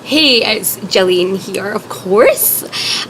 Hey, it's Jillian here, of course.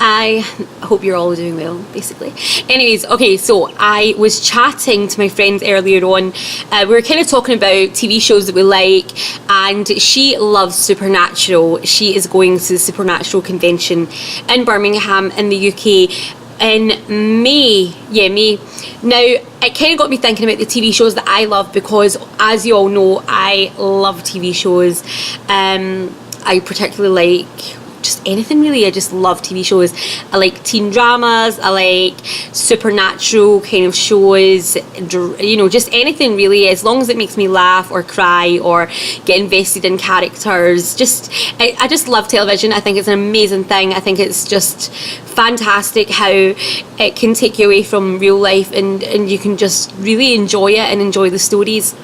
I hope you're all doing well, basically. Anyways, okay, so I was chatting to my friends earlier on. We were kind of talking about TV shows that we like, and she loves Supernatural. She is going to the Supernatural convention in Birmingham in the UK in May. Yeah, May. Now, it kind of got me thinking about the TV shows that I love because, as you all know, I love TV shows. I particularly like just anything really. I just love TV shows. I like teen dramas. I like supernatural kind of shows. You know, just anything really, as long as it makes me laugh or cry or get invested in characters. I just love television. I think it's an amazing thing. I think it's just fantastic how it can take you away from real life and you can just really enjoy it and enjoy the stories.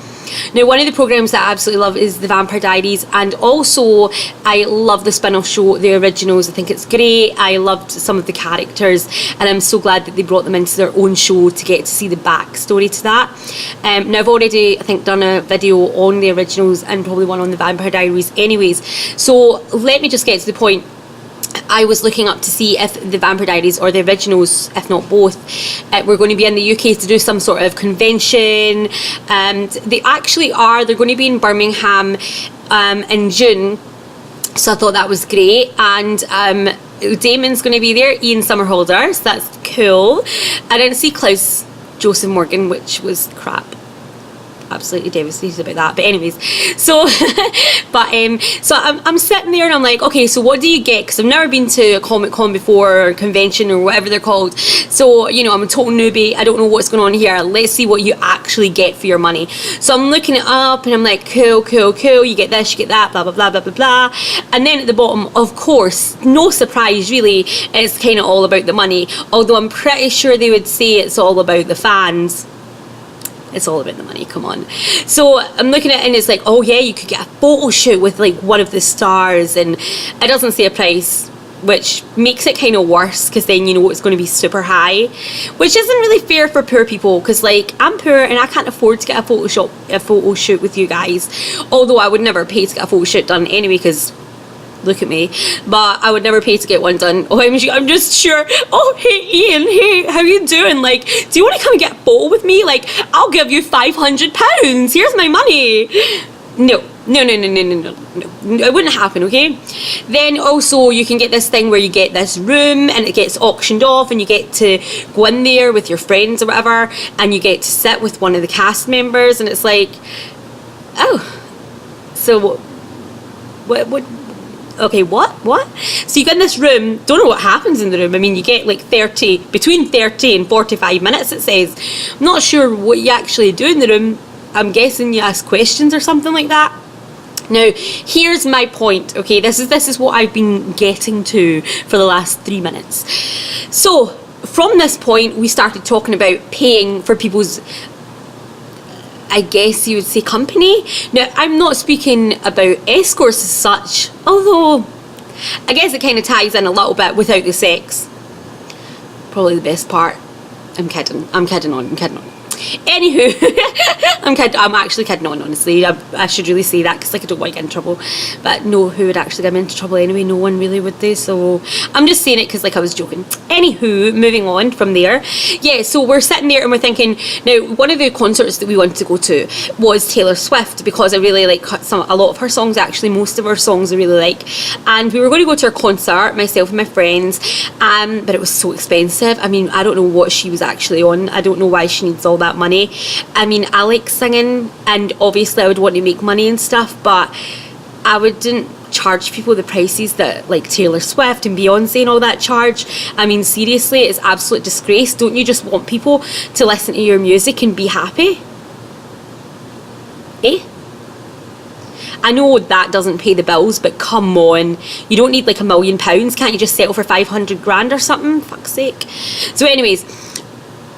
Now, one of the programmes that I absolutely love is The Vampire Diaries, and also I love the spin-off show, The Originals. I think it's great. I loved some of the characters, and I'm so glad that they brought them into their own show to get to see the backstory to that. Now, I've already, I think, done a video on The Originals and probably one on The Vampire Diaries anyways. So let me just get to the point. I was looking up to see if The Vampire Diaries or The Originals, if not both, were going to be in the UK to do some sort of convention. They actually are. They're going to be in Birmingham in June. So I thought that was great. And Damon's going to be there, Ian Somerhalder, so that's cool. I didn't see Klaus Joseph Morgan, which was crap. Absolutely devastated about that, but anyways, so so I'm sitting there and I'm like, okay, so what do you get? Because I've never been to a Comic-Con before, or convention, or whatever they're called, so you know, I'm a total newbie. I don't know what's going on here. Let's see what you actually get for your money. So I'm looking it up and I'm like, cool, you get this, you get that, blah blah blah blah blah blah. And then at the bottom, of course, no surprise really, it's kind of all about the money, although I'm pretty sure they would say it's all about the fans. It's all about the money, come on. So I'm looking at it and it's like, oh yeah, you could get a photo shoot with like one of the stars, and it doesn't say a price, which makes it kind of worse because then you know it's going to be super high, which isn't really fair for poor people, because like I'm poor and I can't afford to get a photo shoot with you guys, although I would never pay to get a photo shoot done anyway, because look at me, but I would never pay to get one done. OMG, I'm just sure. Oh, hey Ian, hey, how you doing? Like, do you want to come and get a photo with me? Like, I'll give you £500. Here's my money. No, it wouldn't happen, okay? Then also you can get this thing where you get this room and it gets auctioned off and you get to go in there with your friends or whatever, and you get to sit with one of the cast members, and it's like, oh, so what? Okay, what? So you get in this room, don't know what happens in the room. I mean, you get like between 30 and 45 minutes, it says. I'm not sure what you actually do in the room. I'm guessing you ask questions or something like that. Now, here's my point, okay? This is what I've been getting to for the last 3 minutes. So, from this point, we started talking about paying for people's, I guess you would say, company. Now, I'm not speaking about escorts as such, although I guess it kind of ties in a little bit without the sex. Probably the best part. I'm kidding on. Anywho, I'm actually kidding on, honestly. I should really say that because like, I don't want to get in trouble, but no, who would actually get me into trouble anyway? No one really would do, so I'm just saying it because like I was joking. Anywho, moving on from there, yeah, so we're sitting there and we're thinking, now one of the concerts that we wanted to go to was Taylor Swift, because I really like a lot of her songs, actually most of her songs I really like, and we were going to go to her concert, myself and my friends, but it was so expensive. I mean, I don't know what she was actually on. I don't know why she needs all that money. I mean, I like singing and obviously I would want to make money and stuff, but I wouldn't charge people the prices that like Taylor Swift and Beyonce and all that charge. I mean, seriously, it's absolute disgrace. Don't you just want people to listen to your music and be happy? I know that doesn't pay the bills, but come on, you don't need like £1 million. Can't you just settle for 500 grand or something? Fuck's sake. So anyways,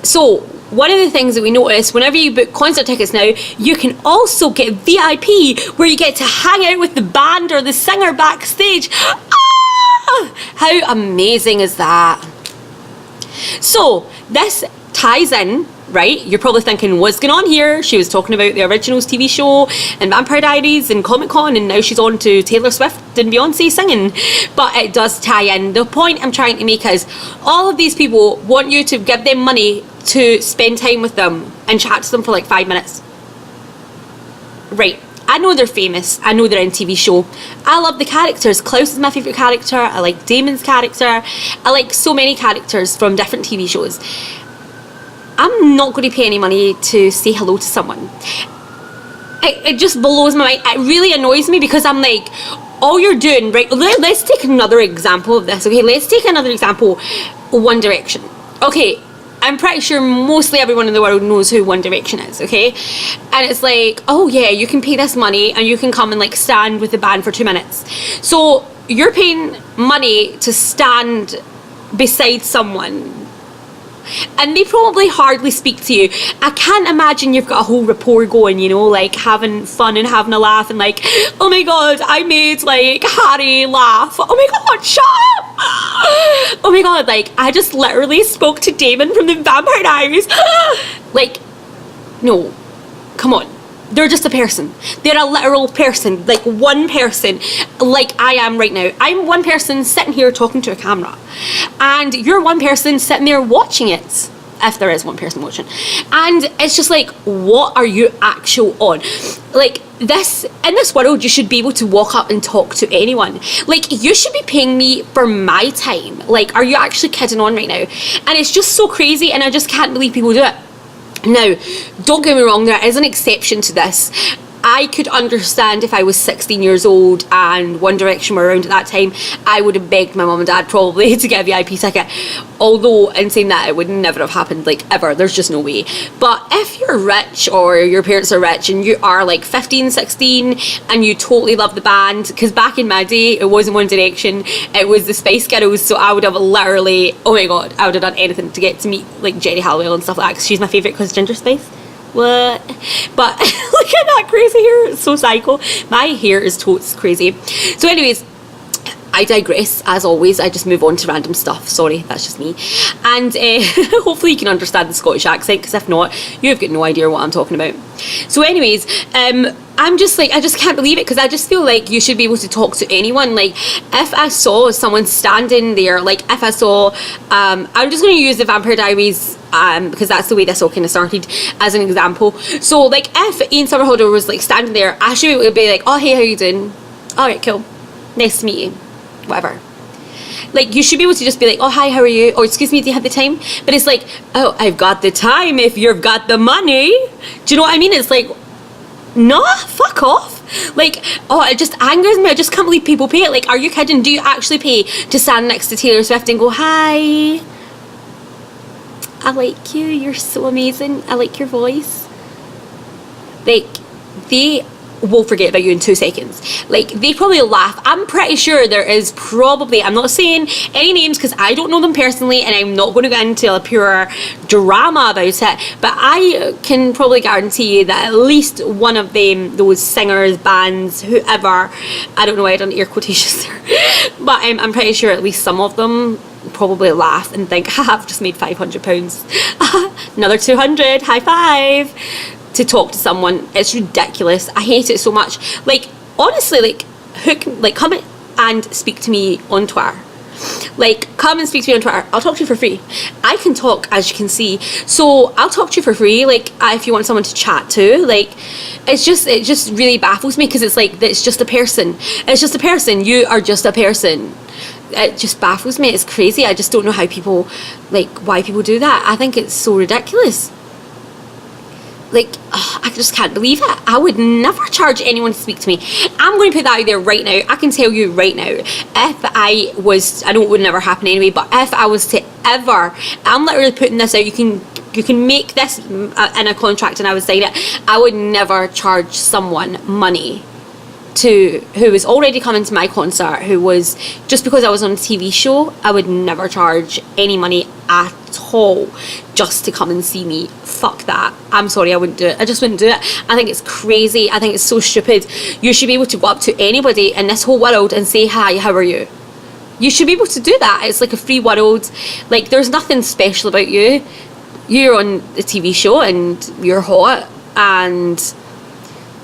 so one of the things that we notice whenever you book concert tickets now, you can also get VIP, where you get to hang out with the band or the singer backstage. How amazing is that? So this ties in, right? You're probably thinking, what's going on here? She was talking about the Originals TV show and Vampire Diaries and Comic-Con, and now she's on to Taylor Swift. than Beyonce singing, but it does tie in. The point I'm trying to make is all of these people want you to give them money to spend time with them and chat to them for like 5 minutes. Right, I know they're famous, I know they're in TV show, I love the characters. Klaus is my favourite character, I like Damon's character, I like so many characters from different TV shows. I'm not going to pay any money to say hello to someone. It just blows my mind. It really annoys me because I'm like, all you're doing, right, let's take another example of this, okay? Let's take another example, One Direction. Okay, I'm pretty sure mostly everyone in the world knows who One Direction is, okay? And it's like, oh yeah, you can pay this money and you can come and like stand with the band for 2 minutes. So you're paying money to stand beside someone and they probably hardly speak to you. I can't imagine you've got a whole rapport going, you know, like having fun and having a laugh and like, oh my god, I made like Harry laugh. Oh my god, shut up! Oh my god, like I just literally spoke to Damon from the Vampire Diaries. Like, no, come on. They're just a person. They're a literal person, like one person, like I am right now. I'm one person sitting here talking to a camera, and you're one person sitting there watching it, if there is one person watching. And it's just like, what are you actual on? Like this, in this world, you should be able to walk up and talk to anyone. Like, you should be paying me for my time. Like, are you actually kidding on right now? And it's just so crazy, and I just can't believe people do it. Now, don't get me wrong, there is an exception to this. I could understand if I was 16 years old and One Direction were around at that time, I would have begged my mum and dad probably to get a VIP ticket. Although, in saying that, it would never have happened, like, ever. There's just no way. But if you're rich or your parents are rich and you are like 15, 16 and you totally love the band, because back in my day, it wasn't One Direction, it was the Spice Girls, so I would have literally, oh my god, I would have done anything to get to meet like Jenny Halliwell and stuff like that, because she's my favourite because Ginger Spice. What? But look at that crazy hair, it's so psycho. My hair is totes crazy. So anyways, I digress as always. I just move on to random stuff. Sorry, that's just me. And hopefully you can understand the Scottish accent, because if not, you've got no idea what I'm talking about. So anyways, I'm just like, I just can't believe it, because I just feel like you should be able to talk to anyone. Like, if I saw someone standing there, like if I saw, I'm just going to use the Vampire Diaries because that's the way this all kind of started, as an example. So like if Ian Somerhalder was like standing there, I should be like, oh hey, how you doing? Alright, cool, nice to meet you, whatever. Like, you should be able to just be like, oh hi, how are you? Or excuse me, do you have the time? But it's like, oh, I've got the time if you've got the money. Do you know what I mean? It's like, nah, fuck off. Like, oh, it just angers me. I just can't believe people pay it. Like, are you kidding? Do you actually pay to stand next to Taylor Swift and go, hi, I like you, you're so amazing, I like your voice? Like, they will forget about you in 2 seconds. Like, they probably laugh. I'm pretty sure there is probably, I'm not saying any names because I don't know them personally and I'm not going to get into a pure drama about it, but I can probably guarantee you that at least one of them, those singers, bands, whoever, I don't know why I done air quotations there, but I'm pretty sure at least some of them probably laugh and think, haha, I've just made £500. Another 200, high five. To talk to someone, it's ridiculous. I hate it so much. Like, honestly, like, who can, like, come and speak to me on Twitter. Like, come and speak to me on Twitter. I'll talk to you for free. I can talk, as you can see, so I'll talk to you for free. Like, if you want someone to chat to, like, it just really baffles me, because it's like, it's just a person. It's just a person. You are just a person. It just baffles me. It's crazy. I just don't know how people, like, why people do that. I think it's so ridiculous. Like, I just can't believe it. I would never charge anyone to speak to me. I'm going to put that out there right now. I can tell you right now, if I was, I know it would never happen anyway, but if I was to ever, I'm literally putting this out, you can make this in a contract and I would sign it, I would never charge someone money who was already coming to my concert, who was, just because I was on a TV show, I would never charge any money at all just to come and see me. Fuck that. I'm sorry, I wouldn't do it. I just wouldn't do it. I think it's crazy. I think it's so stupid. You should be able to go up to anybody in this whole world and say, hi, how are you? You should be able to do that. It's like a free world. Like, there's nothing special about you. You're on a TV show and you're hot, and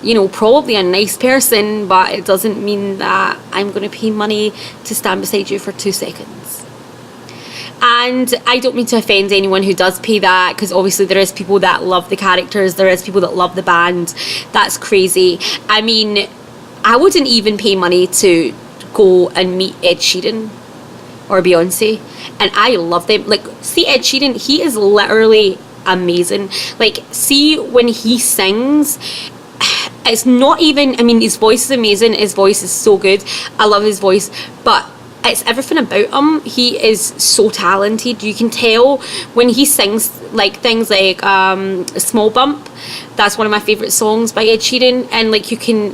you know, probably a nice person, but it doesn't mean that I'm going to pay money to stand beside you for 2 seconds. And I don't mean to offend anyone who does pay that, because obviously there is people that love the characters, there is people that love the band. That's crazy. I mean, I wouldn't even pay money to go and meet Ed Sheeran or Beyonce, and I love them. Like, see Ed Sheeran, he is literally amazing. Like, see when he sings, it's not even, I mean, his voice is amazing, his voice is so good, I love his voice, but it's everything about him. He is so talented. You can tell when he sings, like, things like Small Bump. That's one of my favourite songs by Ed Sheeran, and like, you can,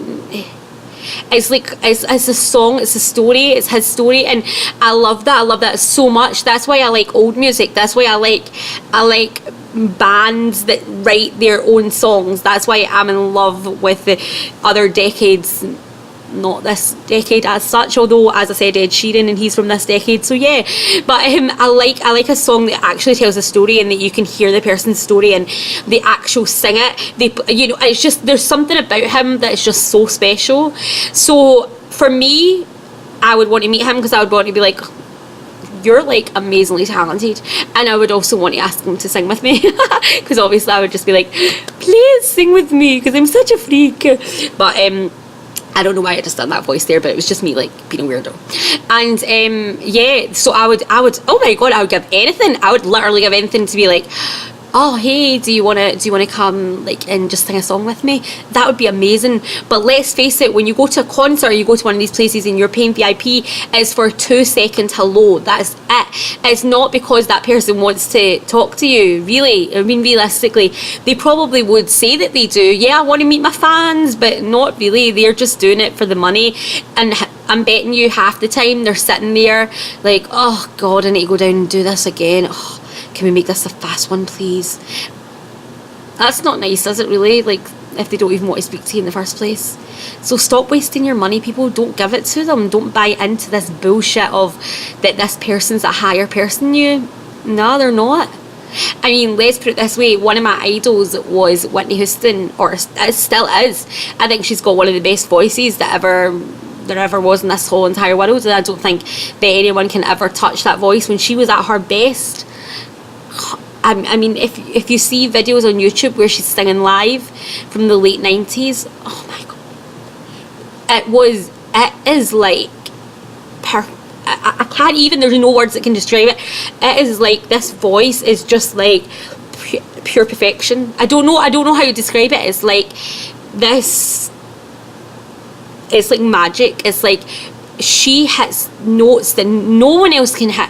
it's like, it's a song, it's a story, it's his story, and I love that so much. That's why I like old music. That's why I like bands that write their own songs. That's why I'm in love with the other decades, not this decade as such, although, as I said, Ed Sheeran, and he's from this decade, so yeah. But I like a song that actually tells a story, and that you can hear the person's story and they actually sing it. They, you know, it's just, there's something about him that is just so special. So for me, I would want to meet him, because I would want to be like, you're like amazingly talented, and I would also want to ask him to sing with me, because obviously I would just be like, please sing with me, because I'm such a freak. But I don't know why I just done that voice there, but it was just me, like, being a weirdo. And yeah, so I would, oh my god, I would give anything. I would literally give anything to be like, oh hey, do you wanna come, like, and just sing a song with me? That would be amazing. But let's face it, when you go to a concert, or you go to one of these places and you're paying VIP, it's for 2 second hello. That's it. It's not because that person wants to talk to you, really. I mean, realistically, they probably would say that they do. Yeah, I want to meet my fans, but not really. They're just doing it for the money. And I'm betting you half the time they're sitting there like, oh god, I need to go down and do this again. Oh, can we make this a fast one, please? That's not nice, is it really? Like, if they don't even want to speak to you in the first place. So stop wasting your money, people. Don't give it to them. Don't buy into this bullshit of that this person's a higher person than you. No, they're not. I mean, let's put it this way, one of my idols was Whitney Houston, or it still is. I think she's got one of the best voices that there ever was in this whole entire world, and I don't think that anyone can ever touch that voice. When she was at her best, I mean, if you see videos on YouTube where she's singing live from the late 90s, oh my god, it is like I can't even, there's no words that can describe it. It is like, this voice is just like pure perfection. I don't know how to describe it. It's like this, it's like magic. It's like she hits notes that no one else can hit.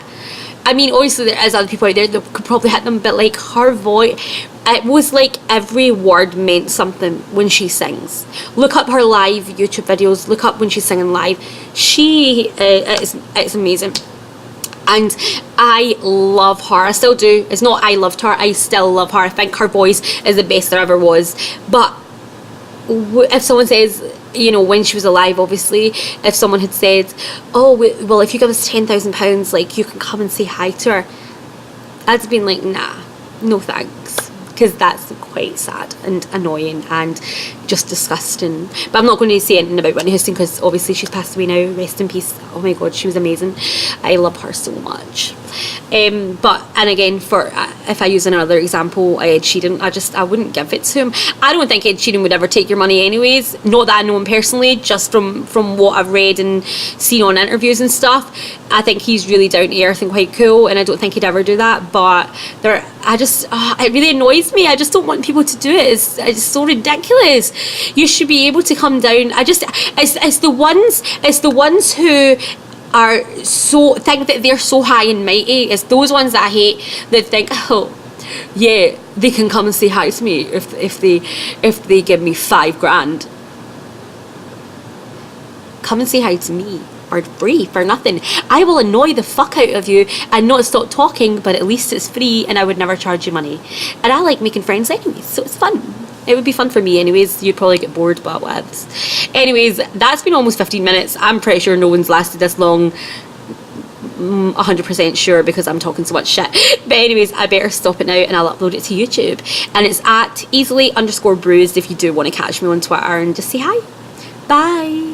I mean, obviously there is other people out there that could probably hit them, but like, her voice, it was like every word meant something when she sings. Look up her live YouTube videos, look up when she's singing live. It's amazing. And I love her. I still do. It's not I loved her, I still love her. I think her voice is the best there ever was. But if someone says, you know, when she was alive, obviously, if someone had said, oh well, if you give us £10,000, like, you can come and say hi to her, I'd have been like, nah, no thanks, because that's quite sad and annoying and just disgusting. But I'm not going to say anything about Whitney Houston, because obviously she's passed away now. Rest in peace. Oh my god, she was amazing. I love her so much. But, and again, if I use another example, Ed Sheeran, I wouldn't give it to him. I don't think Ed Sheeran would ever take your money anyways. Not that I know him personally, just from what I've read and seen on interviews and stuff. I think he's really down to earth and quite cool, and I don't think he'd ever do that. But it really annoys me. I just don't want people to do it. It's so ridiculous. You should be able to come down. It's the ones who are so, think that they're so high and mighty. It's those ones that I hate, that think, oh yeah, they can come and say hi to me if they give me £5,000. Come and say hi to me for free, for nothing. I will annoy the fuck out of you and not stop talking, but at least it's free, and I would never charge you money. And I like making friends anyways, so it's fun. It would be fun for me anyways. You'd probably get bored, but whatevs. Anyways, that's been almost 15 minutes. I'm pretty sure no one's lasted this long 100% sure because I'm talking so much shit. But anyways, I better stop it now and I'll upload it to YouTube. And it's at easily_bruised if you do want to catch me on Twitter and just say hi. Bye.